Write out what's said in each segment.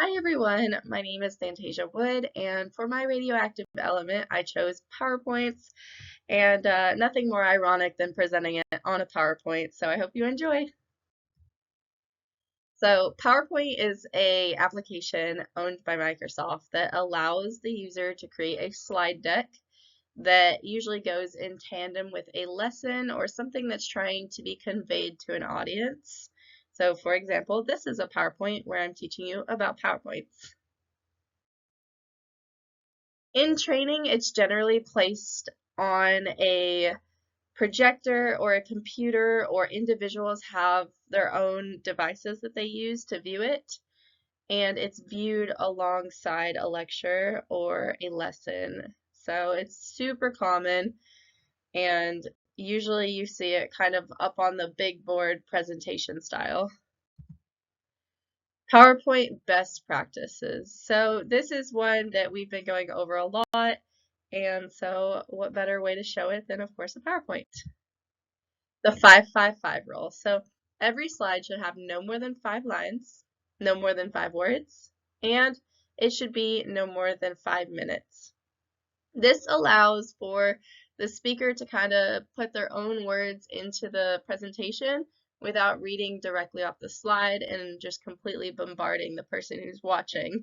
Hi everyone, my name is Fantasia Wood, and for my radioactive element, I chose PowerPoints, and nothing more ironic than presenting it on a PowerPoint, so I hope you enjoy. So PowerPoint is a application owned by Microsoft that allows the user to create a slide deck that usually goes in tandem with a lesson or something that's trying to be conveyed to an audience. So for example, this is a PowerPoint where I'm teaching you about PowerPoints. In training, it's generally placed on a projector or a computer, or individuals have their own devices that they use to view it, and it's viewed alongside a lecture or a lesson. So it's super common, and usually you see it kind of up on the big board presentation style. PowerPoint best practices. So this is one that we've been going over a lot, and so what better way to show it than, of course, a PowerPoint? The 5-5-5 rule. So every slide should have no more than 5 lines, no more than 5 words, and it should be no more than 5 minutes. This allows for the speaker to kind of put their own words into the presentation without reading directly off the slide and just completely bombarding the person who's watching.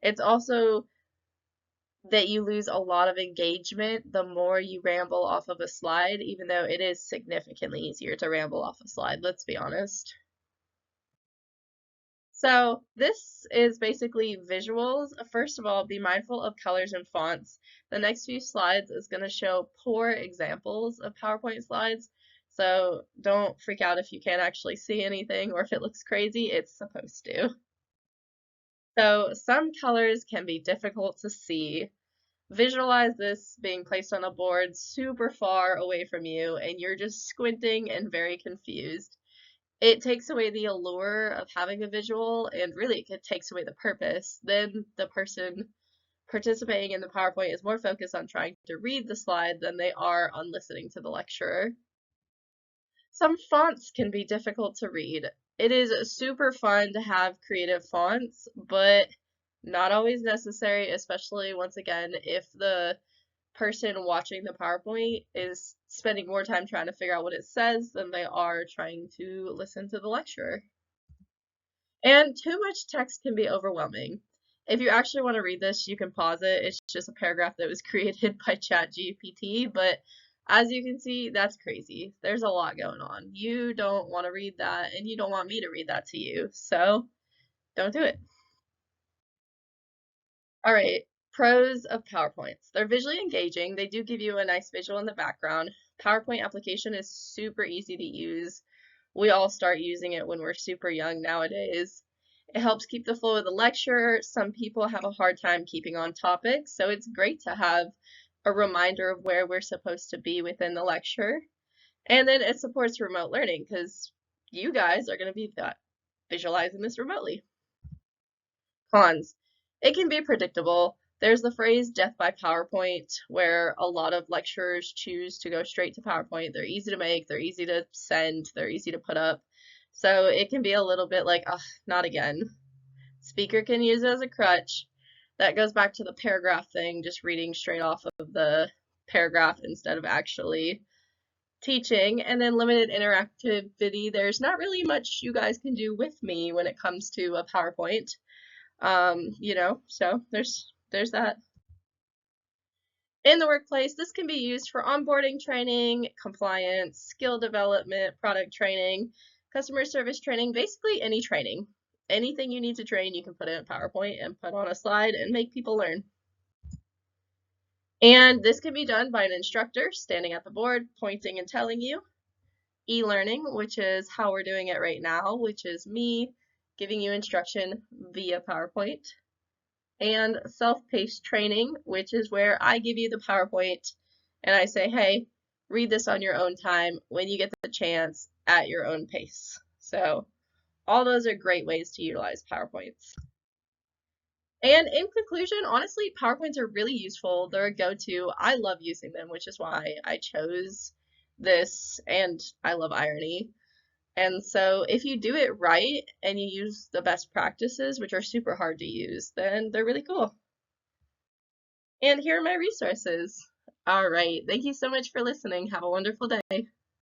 It's also that you lose a lot of engagement the more you ramble off of a slide, even though it is significantly easier to ramble off a slide, let's be honest. So this is basically visuals. First of all, be mindful of colors and fonts. The next few slides is going to show poor examples of PowerPoint slides. So don't freak out if you can't actually see anything or if it looks crazy, it's supposed to. So some colors can be difficult to see. Visualize this being placed on a board super far away from you and you're just squinting and very confused. It takes away the allure of having a visual, and really it takes away the purpose. Then the person participating in the PowerPoint is more focused on trying to read the slide than they are on listening to the lecturer. Some fonts can be difficult to read. It is super fun to have creative fonts, but not always necessary, especially once again, if the person watching the PowerPoint is spending more time trying to figure out what it says than they are trying to listen to the lecturer. And too much text can be overwhelming. If you actually want to read this, you can pause it. It's just a paragraph that was created by ChatGPT, but as you can see, that's crazy. There's a lot going on. You don't want to read that, and you don't want me to read that to you, so don't do it. All right, pros of PowerPoints. They're visually engaging. They do give you a nice visual in the background. PowerPoint application is super easy to use. We all start using it when we're super young nowadays. It helps keep the flow of the lecture. Some people have a hard time keeping on topic, so it's great to have a reminder of where we're supposed to be within the lecture. And then it supports remote learning because you guys are going to be visualizing this remotely. Cons. It can be predictable. There's the phrase death by PowerPoint, where a lot of lecturers choose to go straight to PowerPoint. They're easy to make, they're easy to send, they're easy to put up. So it can be a little bit like, ugh, not again. Speaker can use it as a crutch. That goes back to the paragraph thing, just reading straight off of the paragraph instead of actually teaching. And then limited interactivity. There's not really much you guys can do with me when it comes to a PowerPoint. So there's that. In the workplace, this can be used for onboarding training, compliance, skill development, product training, customer service training, basically any training. Anything you need to train, you can put in a PowerPoint and put on a slide and make people learn. And this can be done by an instructor standing at the board, pointing and telling you. E-learning, which is how we're doing it right now, which is me giving you instruction via PowerPoint. And self-paced training, which is where I give you the PowerPoint and I say, hey, read this on your own time when you get the chance at your own pace. So all those are great ways to utilize PowerPoints. And in conclusion, honestly, PowerPoints are really useful. They're a go-to. I love using them, which is why I chose this, and I love irony. And so if you do it right and you use the best practices, which are super hard to use, then they're really cool. And here are my resources. All right. Thank you so much for listening. Have a wonderful day.